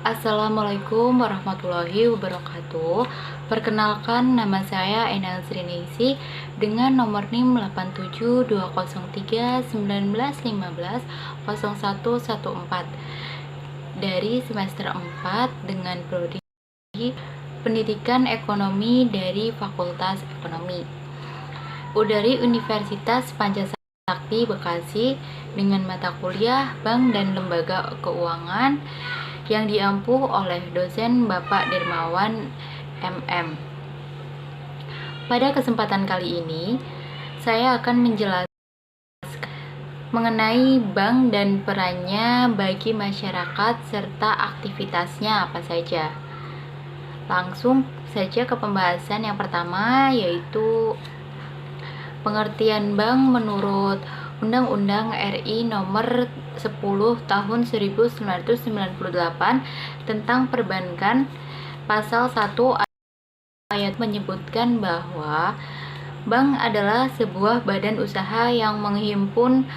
Assalamualaikum warahmatullahi wabarakatuh. Perkenalkan, nama saya Enal Srinisi dengan nomor NIM 8720319150114 dari semester 4 dengan prodi Pendidikan Ekonomi dari Fakultas Ekonomi dari Universitas Pancasakti Bekasi dengan mata kuliah Bank dan Lembaga Keuangan yang diampu oleh dosen Bapak Dermawan MM. Pada kesempatan kali ini, saya akan menjelaskan mengenai bank dan perannya bagi masyarakat serta aktivitasnya apa saja. Langsung saja ke pembahasan yang pertama, yaitu pengertian bank menurut Undang-Undang RI Nomor 10 Tahun 1998 tentang Perbankan. Pasal 1 ayat menyebutkan bahwa bank adalah sebuah badan usaha yang menghimpun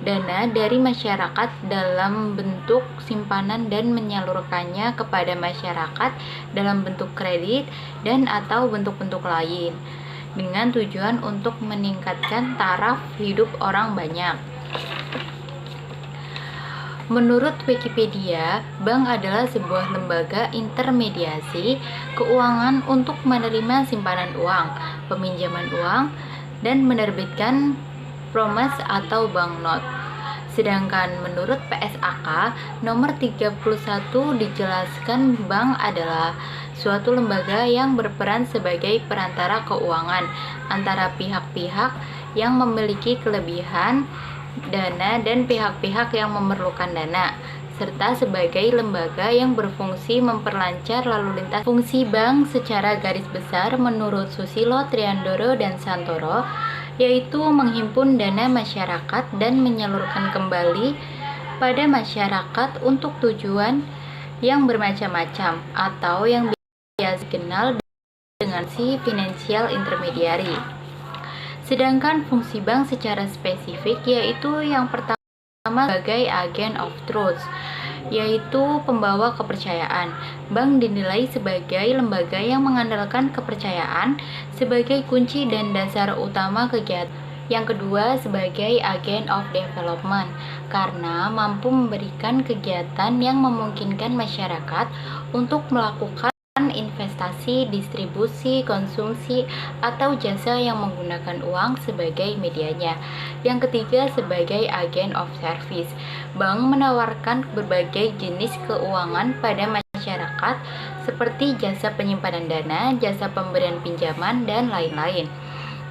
dana dari masyarakat dalam bentuk simpanan dan menyalurkannya kepada masyarakat dalam bentuk kredit dan atau bentuk-bentuk lain dengan tujuan untuk meningkatkan taraf hidup orang banyak. Menurut Wikipedia, bank adalah sebuah lembaga intermediasi keuangan untuk menerima simpanan uang, peminjaman uang, dan menerbitkan promes atau banknot. Sedangkan menurut PSAK nomor 31 dijelaskan bank adalah suatu lembaga yang berperan sebagai perantara keuangan antara pihak-pihak yang memiliki kelebihan dana dan pihak-pihak yang memerlukan dana, serta sebagai lembaga yang berfungsi memperlancar lalu lintas. Fungsi bank secara garis besar menurut Susilo, Triandoro, dan Santoro yaitu menghimpun dana masyarakat dan menyalurkan kembali pada masyarakat untuk tujuan yang bermacam-macam atau yang biasa dikenal dengan si financial intermediary. Sedangkan fungsi bank secara spesifik yaitu yang pertama sebagai agent of truth, yaitu pembawa kepercayaan. Bank dinilai sebagai lembaga yang mengandalkan kepercayaan sebagai kunci dan dasar utama kegiatan. Yang kedua, sebagai agent of development, karena mampu memberikan kegiatan yang memungkinkan masyarakat untuk melakukan investasi, distribusi, konsumsi, atau jasa yang menggunakan uang sebagai medianya. Yang ketiga, sebagai agent of service, bank menawarkan berbagai jenis keuangan pada masyarakat seperti jasa penyimpanan dana, jasa pemberian pinjaman, dan lain-lain.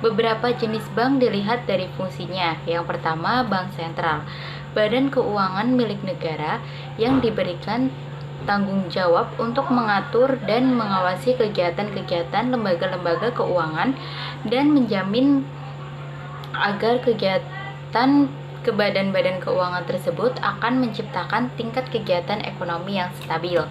Beberapa jenis bank dilihat dari fungsinya. Yang pertama, bank sentral, badan keuangan milik negara yang diberikan tanggung jawab untuk mengatur dan mengawasi kegiatan-kegiatan lembaga-lembaga keuangan dan menjamin agar kegiatan ke badan-badan keuangan tersebut akan menciptakan tingkat kegiatan ekonomi yang stabil.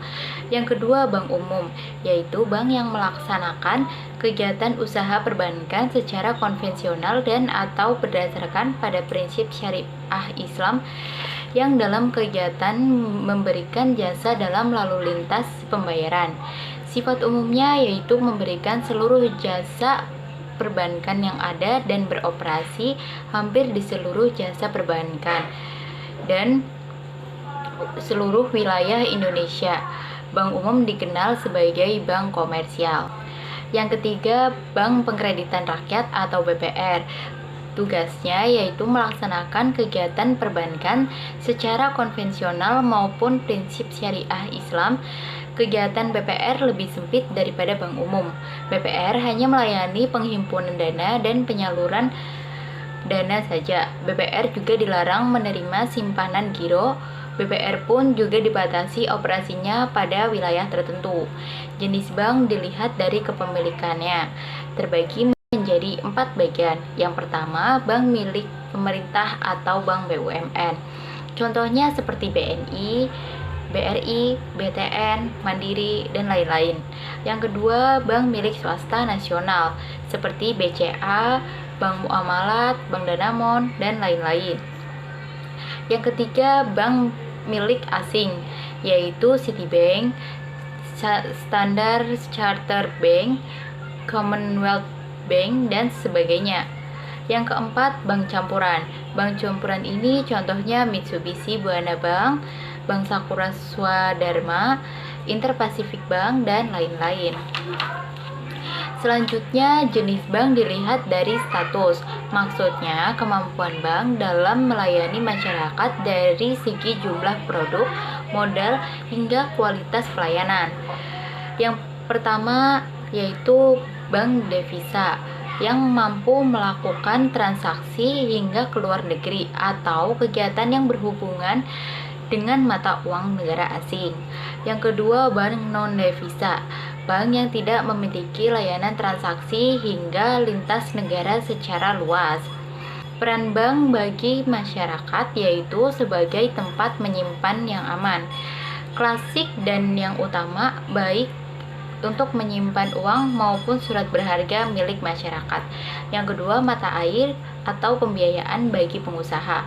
Yang kedua, bank umum, yaitu bank yang melaksanakan kegiatan usaha perbankan secara konvensional dan atau berdasarkan pada prinsip syariah Islam yang dalam kegiatan memberikan jasa dalam lalu lintas pembayaran. Sifat umumnya yaitu memberikan seluruh jasa perbankan yang ada dan beroperasi hampir di seluruh jasa perbankan dan seluruh wilayah Indonesia. Bank umum dikenal sebagai bank komersial. Yang ketiga, Bank Pengkreditan Rakyat atau BPR. Tugasnya yaitu melaksanakan kegiatan perbankan secara konvensional maupun prinsip syariah Islam. Kegiatan BPR lebih sempit daripada bank umum. BPR hanya melayani penghimpunan dana dan penyaluran dana saja. BPR juga dilarang menerima simpanan giro. BPR pun juga dibatasi operasinya pada wilayah tertentu. Jenis bank dilihat dari kepemilikannya, terbagi menjadi 4 bagian. Yang pertama, bank milik pemerintah atau bank BUMN. Contohnya seperti BNI, BRI, BTN, Mandiri, dan lain-lain. Yang kedua, bank milik swasta nasional seperti BCA, Bank Muamalat, Bank Danamon, dan lain-lain. Yang ketiga, bank milik asing, yaitu Citibank, Standard Chartered Bank, Commonwealth Bank, dan sebagainya. Yang keempat, bank campuran. Bank campuran ini contohnya Mitsubishi Buana Bank, Bank Sakura Swadharma, Interpacific Bank, dan lain-lain. Selanjutnya, jenis bank dilihat dari status. Maksudnya, kemampuan bank dalam melayani masyarakat dari segi jumlah produk, modal, hingga kualitas pelayanan. Yang pertama yaitu bank devisa yang mampu melakukan transaksi hingga ke luar negeri atau kegiatan yang berhubungan dengan mata uang negara asing. Yang kedua, bank non-devisa, bank yang tidak memiliki layanan transaksi hingga lintas negara secara luas. Peran bank bagi masyarakat yaitu sebagai tempat menyimpan yang aman, klasik dan yang utama, baik untuk menyimpan uang maupun surat berharga milik masyarakat. Yang kedua, mata air atau pembiayaan bagi pengusaha.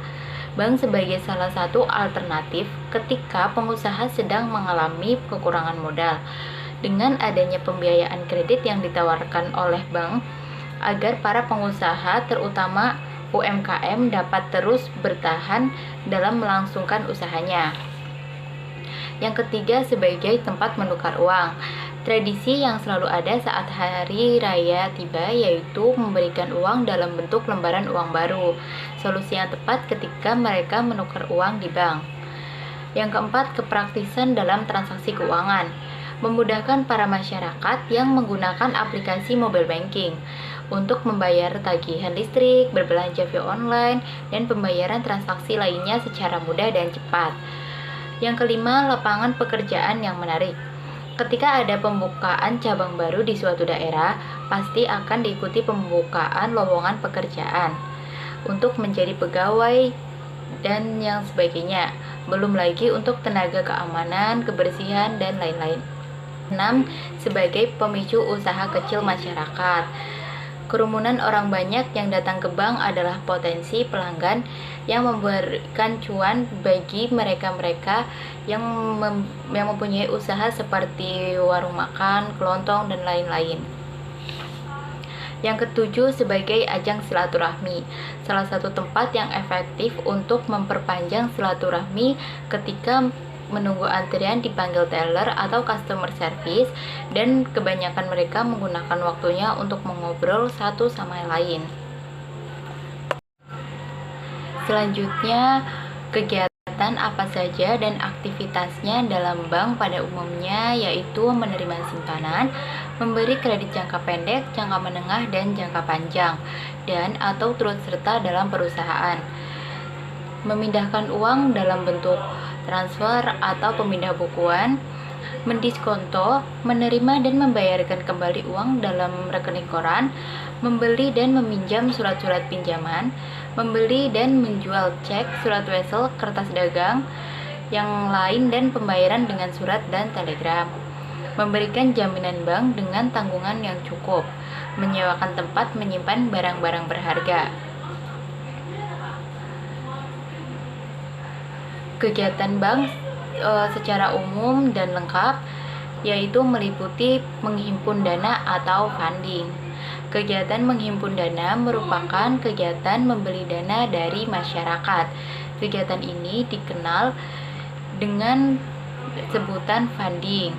Bank sebagai salah satu alternatif ketika pengusaha sedang mengalami kekurangan modal. Dengan adanya pembiayaan kredit yang ditawarkan oleh bank agar para pengusaha terutama UMKM dapat terus bertahan dalam melangsungkan usahanya. Yang ketiga, sebagai tempat menukar uang. Tradisi yang selalu ada saat hari raya tiba yaitu memberikan uang dalam bentuk lembaran uang baru. Solusi yang tepat ketika mereka menukar uang di bank. Yang keempat, kepraktisan dalam transaksi keuangan. Memudahkan para masyarakat yang menggunakan aplikasi mobile banking untuk membayar tagihan listrik, berbelanja via online, dan pembayaran transaksi lainnya secara mudah dan cepat. Yang kelima, lapangan pekerjaan yang menarik. Ketika ada pembukaan cabang baru di suatu daerah, pasti akan diikuti pembukaan lowongan pekerjaan untuk menjadi pegawai dan yang sebagainya. Belum lagi untuk tenaga keamanan, kebersihan, dan lain-lain. 6. Sebagai pemicu usaha kecil masyarakat. Kerumunan orang banyak yang datang ke bank adalah potensi pelanggan yang memberikan cuan bagi mereka-mereka yang mempunyai usaha seperti warung makan, kelontong, dan lain-lain. Yang ketujuh, sebagai ajang silaturahmi. Salah satu tempat yang efektif untuk memperpanjang silaturahmi ketika menunggu antrian dipanggil teller atau customer service, dan kebanyakan mereka menggunakan waktunya untuk mengobrol satu sama lain. Selanjutnya, kegiatan apa saja dan aktivitasnya dalam bank pada umumnya yaitu menerima simpanan, memberi kredit jangka pendek, jangka menengah, dan jangka panjang, dan atau turut serta dalam perusahaan. Memindahkan uang dalam bentuk transfer atau pemindah bukuan, mendiskonto, menerima dan membayarkan kembali uang dalam rekening koran, membeli dan meminjam surat-surat pinjaman, membeli dan menjual cek, surat wesel, kertas dagang, yang lain, dan pembayaran dengan surat dan telegram. Memberikan jaminan bank dengan tanggungan yang cukup, menyewakan tempat menyimpan barang-barang berharga. Kegiatan bank secara umum dan lengkap yaitu meliputi menghimpun dana atau funding. Kegiatan menghimpun dana merupakan kegiatan membeli dana dari masyarakat. Kegiatan ini dikenal dengan sebutan funding.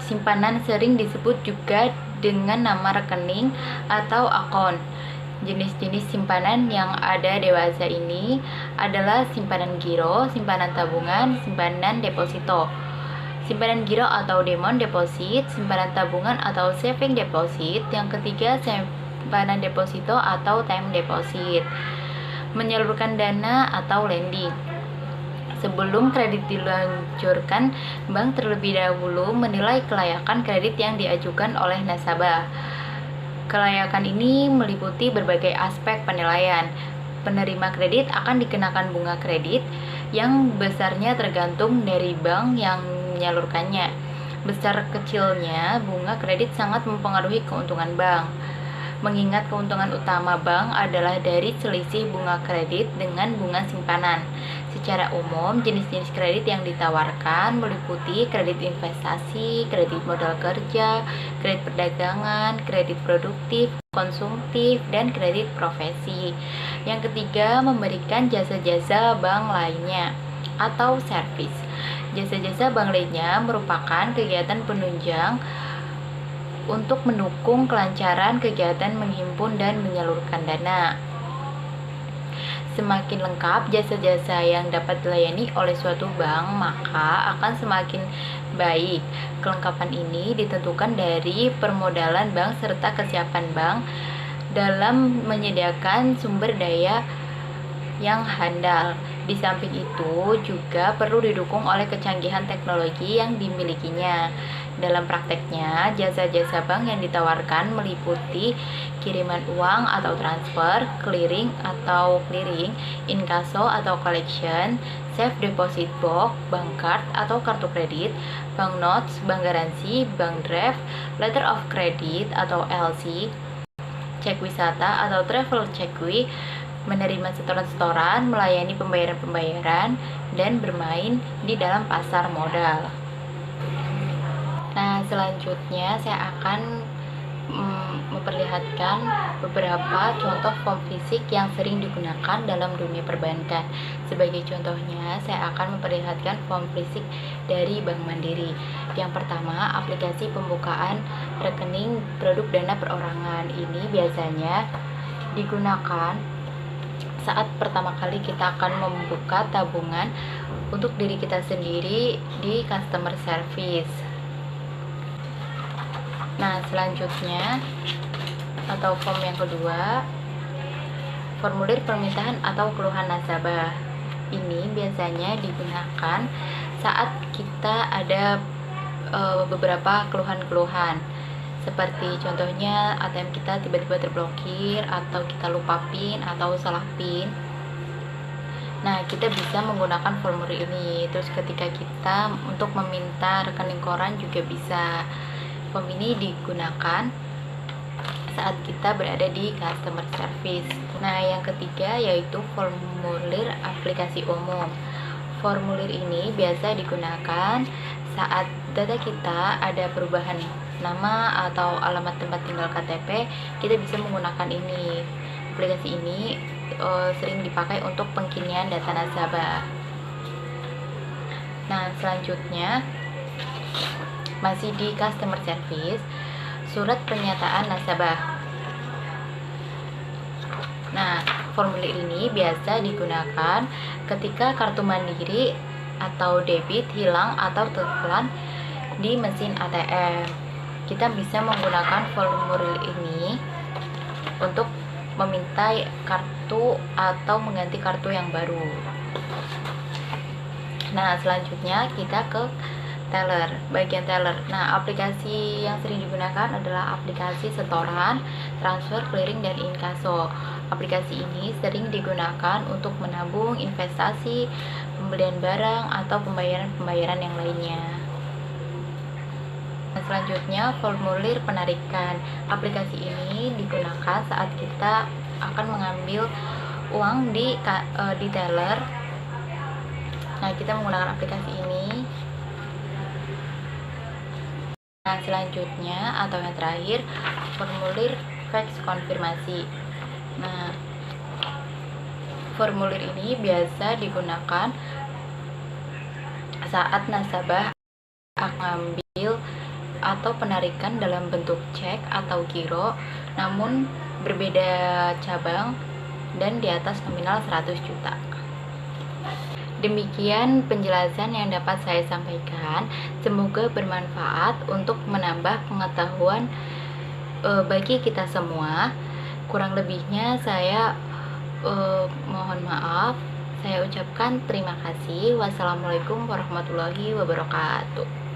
Simpanan sering disebut juga dengan nama rekening atau akun. Jenis-jenis simpanan yang ada dewasa ini adalah simpanan giro, simpanan tabungan, simpanan deposito. Simpanan giro atau demand deposit, simpanan tabungan atau saving deposit. Yang ketiga, simpanan deposito atau time deposit. Menyalurkan dana atau lending. Sebelum kredit diluncurkan, bank terlebih dahulu menilai kelayakan kredit yang diajukan oleh nasabah. Kelayakan ini meliputi berbagai aspek penilaian. Penerima kredit akan dikenakan bunga kredit yang besarnya tergantung dari bank yang menyalurkannya. Besar kecilnya bunga kredit sangat mempengaruhi keuntungan bank. mengingat keuntungan utama bank adalah dari selisih bunga kredit dengan bunga simpanan. Secara umum, jenis-jenis kredit yang ditawarkan meliputi kredit investasi, kredit modal kerja, kredit perdagangan, kredit produktif, konsumtif, dan kredit profesi. Yang ketiga, memberikan jasa-jasa bank lainnya atau servis. Jasa-jasa bank lainnya merupakan kegiatan penunjang untuk mendukung kelancaran kegiatan menghimpun dan menyalurkan dana. Semakin lengkap jasa-jasa yang dapat dilayani oleh suatu bank, maka akan semakin baik. Kelengkapan ini ditentukan dari permodalan bank serta kesiapan bank dalam menyediakan sumber daya yang handal. Di samping itu juga perlu didukung oleh kecanggihan teknologi yang dimilikinya. Dalam prakteknya, jasa-jasa bank yang ditawarkan meliputi kiriman uang atau transfer, clearing, inkaso atau collection, safe deposit box, bank card atau kartu kredit, bank notes, bank garansi, bank draft, letter of credit atau LC, cek wisata atau travel checkly, menerima setoran-setoran, melayani pembayaran-pembayaran, dan bermain di dalam pasar modal. Nah, selanjutnya saya akan memperlihatkan beberapa contoh form fisik yang sering digunakan dalam dunia perbankan. Sebagai contohnya, saya akan memperlihatkan form fisik dari Bank Mandiri. Yang pertama, aplikasi pembukaan rekening produk dana perorangan. Ini biasanya digunakan saat pertama kali kita akan membuka tabungan untuk diri kita sendiri di customer service. Nah, selanjutnya atau form yang kedua, formulir permintaan atau keluhan nasabah. Ini biasanya digunakan saat kita ada beberapa keluhan-keluhan. Seperti contohnya ATM kita tiba-tiba terblokir, atau kita lupa PIN atau salah PIN. Nah, kita bisa menggunakan formulir ini. Terus ketika kita untuk meminta rekening koran juga bisa. Form ini digunakan saat kita berada di customer service. Nah, yang ketiga yaitu formulir aplikasi umum. Formulir ini biasa digunakan saat data kita ada perubahan nama atau alamat tempat tinggal KTP, kita bisa menggunakan ini. Aplikasi ini sering dipakai untuk pengkinian data nasabah. Nah, selanjutnya masih di customer service, surat pernyataan nasabah. Nah, formulir ini biasa digunakan ketika kartu Mandiri atau debit hilang atau terpelan di mesin ATM. Kita bisa menggunakan formulir ini untuk meminta kartu atau mengganti kartu yang baru. Nah, selanjutnya kita ke teller, bagian teller. Nah, aplikasi yang sering digunakan adalah aplikasi setoran, transfer, clearing, dan inkaso. Aplikasi ini sering digunakan untuk menabung, investasi, pembelian barang, atau pembayaran-pembayaran yang lainnya. Nah, selanjutnya formulir penarikan. Aplikasi ini digunakan saat kita akan mengambil uang di teller. Nah, kita menggunakan aplikasi ini. Nah, selanjutnya atau yang terakhir, formulir fax konfirmasi. Nah, formulir ini biasa digunakan saat nasabah akan mengambil atau penarikan dalam bentuk cek atau giro, namun berbeda cabang dan di atas nominal 100 juta. Demikian penjelasan yang dapat saya sampaikan. Semoga bermanfaat untuk menambah pengetahuan bagi kita semua. Kurang lebihnya saya mohon maaf. Saya ucapkan terima kasih. Wassalamualaikum warahmatullahi wabarakatuh.